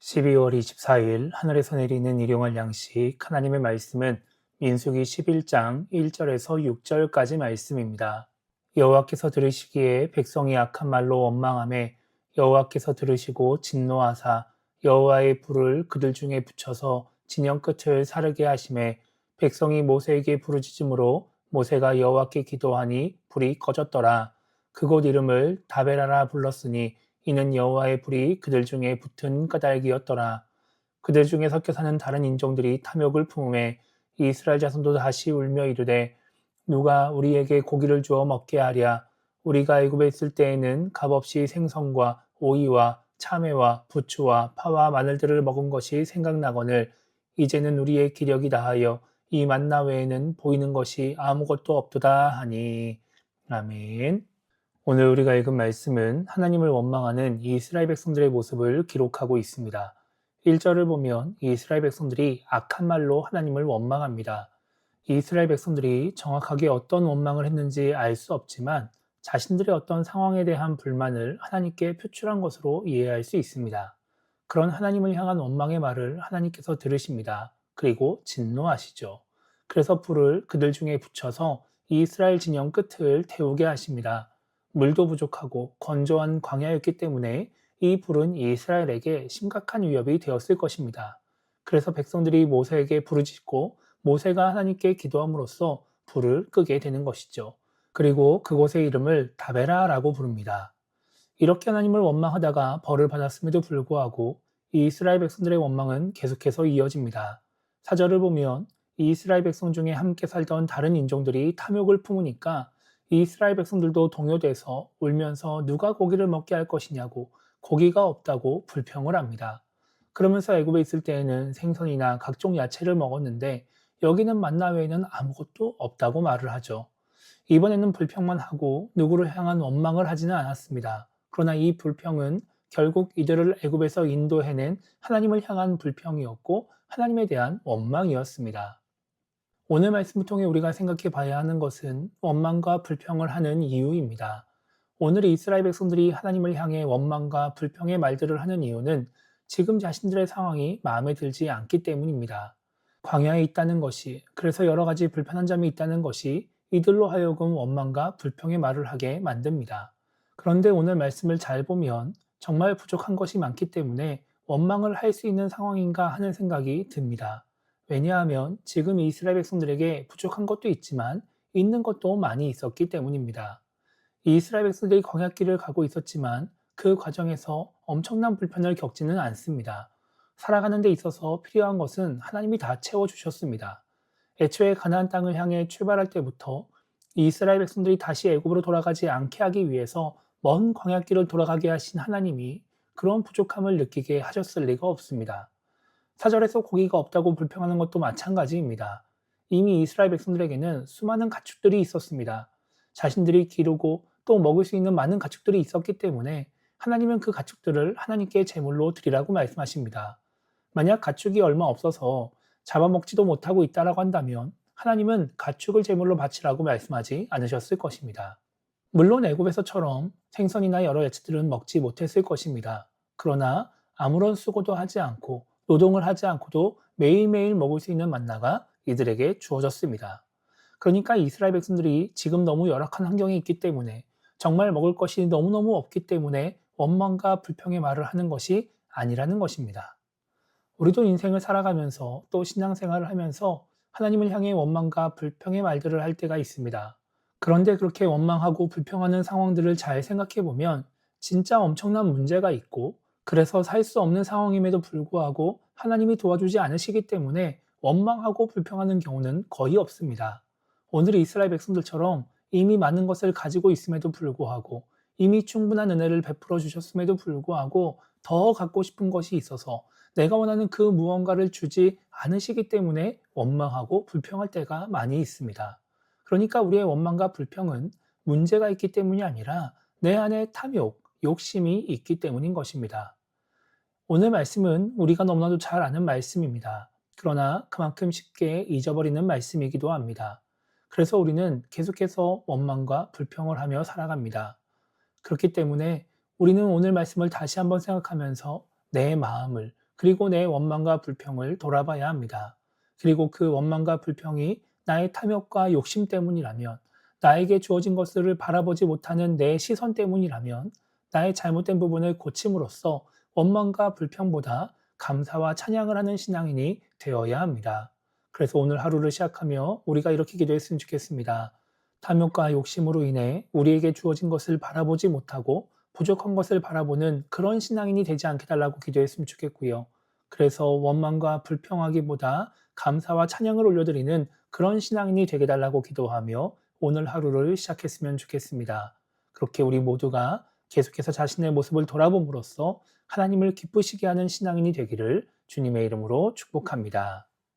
12월 24일 하늘에서 내리는 일용할 양식 하나님의 말씀은 민수기 11장 1절에서 6절까지 말씀입니다. 여호와께서 들으시기에 백성이 악한 말로 원망하매 여호와께서 들으시고 진노하사 여호와의 불을 그들 중에 붙여서 진영 끝을 사르게 하심에 백성이 모세에게 부르짖음으로 모세가 여호와께 기도하니 불이 꺼졌더라. 그곳 이름을 다베라라 불렀으니 이는 여호와의 불이 그들 중에 붙은 까닭이었더라. 그들 중에 섞여 사는 다른 인종들이 탐욕을 품음에 이스라엘 자손도 다시 울며 이르되 누가 우리에게 고기를 주어 먹게 하랴. 우리가 애굽에 있을 때에는 값없이 생선과 오이와 참외와 부추와 파와 마늘들을 먹은 것이 생각나거늘 이제는 우리의 기력이 다하여 이 만나 외에는 보이는 것이 아무것도 없도다 하니. 아멘. 오늘 우리가 읽은 말씀은 하나님을 원망하는 이스라엘 백성들의 모습을 기록하고 있습니다. 1절을 보면 이스라엘 백성들이 악한 말로 하나님을 원망합니다. 이스라엘 백성들이 정확하게 어떤 원망을 했는지 알 수 없지만 자신들의 어떤 상황에 대한 불만을 하나님께 표출한 것으로 이해할 수 있습니다. 그런 하나님을 향한 원망의 말을 하나님께서 들으십니다. 그리고 진노하시죠. 그래서 불을 그들 중에 붙여서 이스라엘 진영 끝을 태우게 하십니다. 물도 부족하고 건조한 광야였기 때문에 이 불은 이스라엘에게 심각한 위협이 되었을 것입니다. 그래서 백성들이 모세에게 부르짖고 모세가 하나님께 기도함으로써 불을 끄게 되는 것이죠. 그리고 그곳의 이름을 다베라라고 부릅니다. 이렇게 하나님을 원망하다가 벌을 받았음에도 불구하고 이스라엘 백성들의 원망은 계속해서 이어집니다. 4절을 보면 이스라엘 백성 중에 함께 살던 다른 인종들이 탐욕을 품으니까 이스라엘 백성들도 동요돼서 울면서 누가 고기를 먹게 할 것이냐고 고기가 없다고 불평을 합니다. 그러면서 애굽에 있을 때에는 생선이나 각종 야채를 먹었는데 여기는 만나 외에는 아무것도 없다고 말을 하죠. 이번에는 불평만 하고 누구를 향한 원망을 하지는 않았습니다. 그러나 이 불평은 결국 이들을 애굽에서 인도해낸 하나님을 향한 불평이었고 하나님에 대한 원망이었습니다. 오늘 말씀을 통해 우리가 생각해 봐야 하는 것은 원망과 불평을 하는 이유입니다. 오늘 이스라엘 백성들이 하나님을 향해 원망과 불평의 말들을 하는 이유는 지금 자신들의 상황이 마음에 들지 않기 때문입니다. 광야에 있다는 것이, 그래서 여러 가지 불편한 점이 있다는 것이 이들로 하여금 원망과 불평의 말을 하게 만듭니다. 그런데 오늘 말씀을 잘 보면 정말 부족한 것이 많기 때문에 원망을 할 수 있는 상황인가 하는 생각이 듭니다. 왜냐하면 지금 이스라엘 백성들에게 부족한 것도 있지만 있는 것도 많이 있었기 때문입니다. 이스라엘 백성들이 광야길을 가고 있었지만 그 과정에서 엄청난 불편을 겪지는 않습니다. 살아가는 데 있어서 필요한 것은 하나님이 다 채워주셨습니다. 애초에 가나안 땅을 향해 출발할 때부터 이스라엘 백성들이 다시 애굽으로 돌아가지 않게 하기 위해서 먼 광야길을 돌아가게 하신 하나님이 그런 부족함을 느끼게 하셨을 리가 없습니다. 4절에서 고기가 없다고 불평하는 것도 마찬가지입니다. 이미 이스라엘 백성들에게는 수많은 가축들이 있었습니다. 자신들이 기르고 또 먹을 수 있는 많은 가축들이 있었기 때문에 하나님은 그 가축들을 하나님께 제물로 드리라고 말씀하십니다. 만약 가축이 얼마 없어서 잡아먹지도 못하고 있다라고 한다면 하나님은 가축을 제물로 바치라고 말씀하지 않으셨을 것입니다. 물론 애굽에서처럼 생선이나 여러 야채들은 먹지 못했을 것입니다. 그러나 아무런 수고도 하지 않고 노동을 하지 않고도 매일매일 먹을 수 있는 만나가 이들에게 주어졌습니다. 그러니까 이스라엘 백성들이 지금 너무 열악한 환경에 있기 때문에 정말 먹을 것이 너무너무 없기 때문에 원망과 불평의 말을 하는 것이 아니라는 것입니다. 우리도 인생을 살아가면서 또 신앙생활을 하면서 하나님을 향해 원망과 불평의 말들을 할 때가 있습니다. 그런데 그렇게 원망하고 불평하는 상황들을 잘 생각해 보면 진짜 엄청난 문제가 있고 그래서 살 수 없는 상황임에도 불구하고 하나님이 도와주지 않으시기 때문에 원망하고 불평하는 경우는 거의 없습니다. 오늘 이스라엘 백성들처럼 이미 많은 것을 가지고 있음에도 불구하고 이미 충분한 은혜를 베풀어 주셨음에도 불구하고 더 갖고 싶은 것이 있어서 내가 원하는 그 무언가를 주지 않으시기 때문에 원망하고 불평할 때가 많이 있습니다. 그러니까 우리의 원망과 불평은 문제가 있기 때문이 아니라 내 안에 탐욕, 욕심이 있기 때문인 것입니다. 오늘 말씀은 우리가 너무나도 잘 아는 말씀입니다. 그러나 그만큼 쉽게 잊어버리는 말씀이기도 합니다. 그래서 우리는 계속해서 원망과 불평을 하며 살아갑니다. 그렇기 때문에 우리는 오늘 말씀을 다시 한번 생각하면서 내 마음을 그리고 내 원망과 불평을 돌아봐야 합니다. 그리고 그 원망과 불평이 나의 탐욕과 욕심 때문이라면, 나에게 주어진 것을 바라보지 못하는 내 시선 때문이라면, 나의 잘못된 부분을 고침으로써 원망과 불평보다 감사와 찬양을 하는 신앙인이 되어야 합니다. 그래서 오늘 하루를 시작하며 우리가 이렇게 기도했으면 좋겠습니다. 탐욕과 욕심으로 인해 우리에게 주어진 것을 바라보지 못하고 부족한 것을 바라보는 그런 신앙인이 되지 않게 달라고 기도했으면 좋겠고요. 그래서 원망과 불평하기보다 감사와 찬양을 올려드리는 그런 신앙인이 되게 달라고 기도하며 오늘 하루를 시작했으면 좋겠습니다. 그렇게 우리 모두가 계속해서 자신의 모습을 돌아봄으로써 하나님을 기쁘시게 하는 신앙인이 되기를 주님의 이름으로 축복합니다.